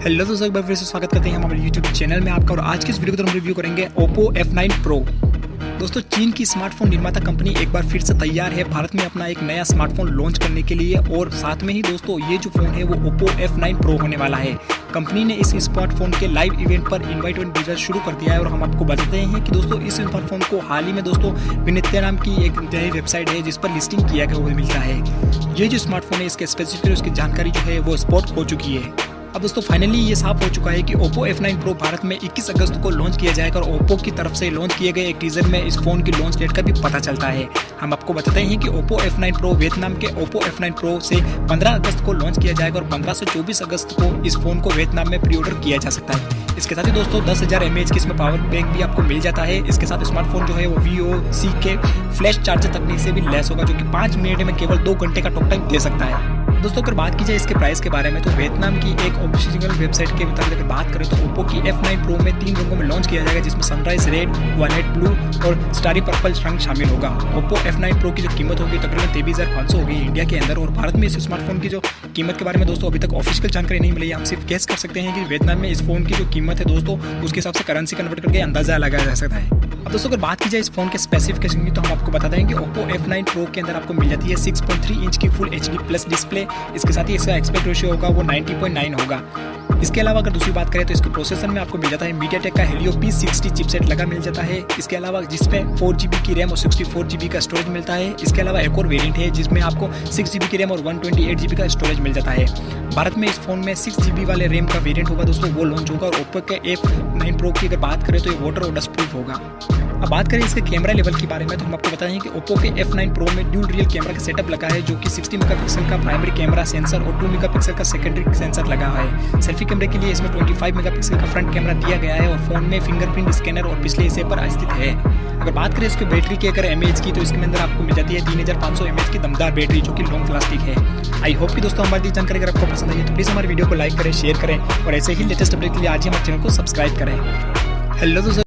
Hello दोस्तों, एक बार फिर से स्वागत करते हैं हम हमारे यूट्यूब चैनल में आपका। और आज के इस वीडियो को हम रिव्यू करेंगे Oppo F9 Pro। दोस्तों, चीन की स्मार्टफोन निर्माता कंपनी एक बार फिर से तैयार है भारत में अपना एक नया स्मार्टफोन लॉन्च करने के लिए। और साथ में ही दोस्तों ये जो फ़ोन है वो Oppo F9 Pro होने वाला है। कंपनी ने इस स्मार्टफोन के लाइव इवेंट पर इनवाइट भेजना शुरू कर दिया है। और हम आपको बताते हैं कि दोस्तों इस स्मार्टफोन को हाल ही में दोस्तों विनित्य नाम की एक नई वेबसाइट है जिस पर लिस्टिंग किया गया हुआ मिलता है। ये जो स्मार्टफोन है इसके स्पेसिफिक उसकी जानकारी जो है वो स्पॉट हो चुकी है। अब दोस्तों फाइनली ये साफ हो चुका है कि Oppo F9 Pro भारत में 21 अगस्त को लॉन्च किया जाएगा। और Oppo की तरफ से लॉन्च किए गए एक टीजर में इस फोन की लॉन्च डेट का भी पता चलता है। हम आपको बताते हैं कि Oppo F9 Pro वियतनाम के Oppo F9 Pro से 15 अगस्त को लॉन्च किया जाएगा और 15 से 24 अगस्त को इस फोन को वियतनाम में प्री ऑर्डर किया जा सकता है। इसके साथ ही दोस्तों 10,000 mAh की इसमें पावर बैंक भी आपको मिल जाता है। इसके साथ स्मार्टफोन जो है वो VOC के फ्लैश चार्जर तकनीक से भी लैस होगा, जो कि 5 मिनट में केवल 2 घंटे का टॉक टाइम दे सकता है। दोस्तों अगर बात की जाए इसके प्राइस के बारे में तो वियतनाम की एक ऑफिशियल वेबसाइट के मुताबिक अगर बात करें तो Oppo की F9 Pro में 3 रंगों में लॉन्च किया जाएगा, जिसमें सनराइज रेड, वायलेट ब्लू और स्टारी पर्पल रंग शामिल होगा। Oppo F9 Pro की जो कीमत होगी तकरीबन 23,500 होगी इंडिया के अंदर। और भारत में इस स्मार्टफोन की जो कीमत के बारे में दोस्तों अभी तक ऑफिशियल जानकारी नहीं मिली है। हम सिर्फ गेस कर सकते हैं कि वियतनाम में इस फोन की जो कीमत है दोस्तों उसके हिसाब से करेंसी कन्वर्ट करके अंदाजा लगाया जा सकता है। अब दोस्तों अगर बात की जाए इस फोन के स्पेसिफिकेशन की तो हम आपको बता दें कि Oppo F9 Pro के अंदर आपको मिल जाती है 6.3 इंच की फुल HD प्लस डिस्प्ले। इसके साथ ही इसका एस्पेक्ट रेशियो होगा वो 90.9 होगा। इसके अलावा अगर दूसरी बात करें तो इसके प्रोसेसर में आपको मिल जाता है MediaTek का Helio P60 चिपसेट लगा मिल जाता है। इसके अलावा जिसमें 4GB की रैम और 64GB का स्टोरेज मिलता है। इसके अलावा एक और वेरिएंट है जिसमें आपको 6GB की रैम और 128GB का स्टोरेज मिल जाता है। भारत में इस फोन में 6GB वाले रैम का वेरिएंट होगा दोस्तों, वो लॉन्च होगा। और Oppo के F9 Pro की अगर बात करें तो ये वाटर और डस्ट प्रूफ होगा। अब बात करें इसके कैमरा लेवल के बारे में तो हम आपको बताएं कि Oppo के F9 Pro में ड्यूल रियल कैमरा का सेटअप लगा है, जो कि 60 मेगापिक्सल का प्राइमरी कैमरा सेंसर और 2 मेगापिक्सल का सेकेंडरी सेंसर लगा है। सेल्फी कैमरे के लिए इसमें 25 मेगापिक्सल का फ्रंट कैमरा दिया गया है और फोन में फिंगरप्रिंट स्कैनर और पिछले हिस्से पर स्थित है। अगर बात करें इसके बैटरी की अगर mAh की तो इसके अंदर आपको मिल जाती है 3500 mAh की दमदार बैटरी, जो कि लॉन्ग लास्टिंग है। आई होप कि दोस्तों हमारी जानकारी अगर आपको पसंद आई है तो प्लीज़ हमारे वीडियो को लाइक करें, शेयर करें और ऐसे ही लेटेस्ट अपडेट के लिए आज ही हमारे चैनल को सब्सक्राइब करें। हेलो दोस्तों।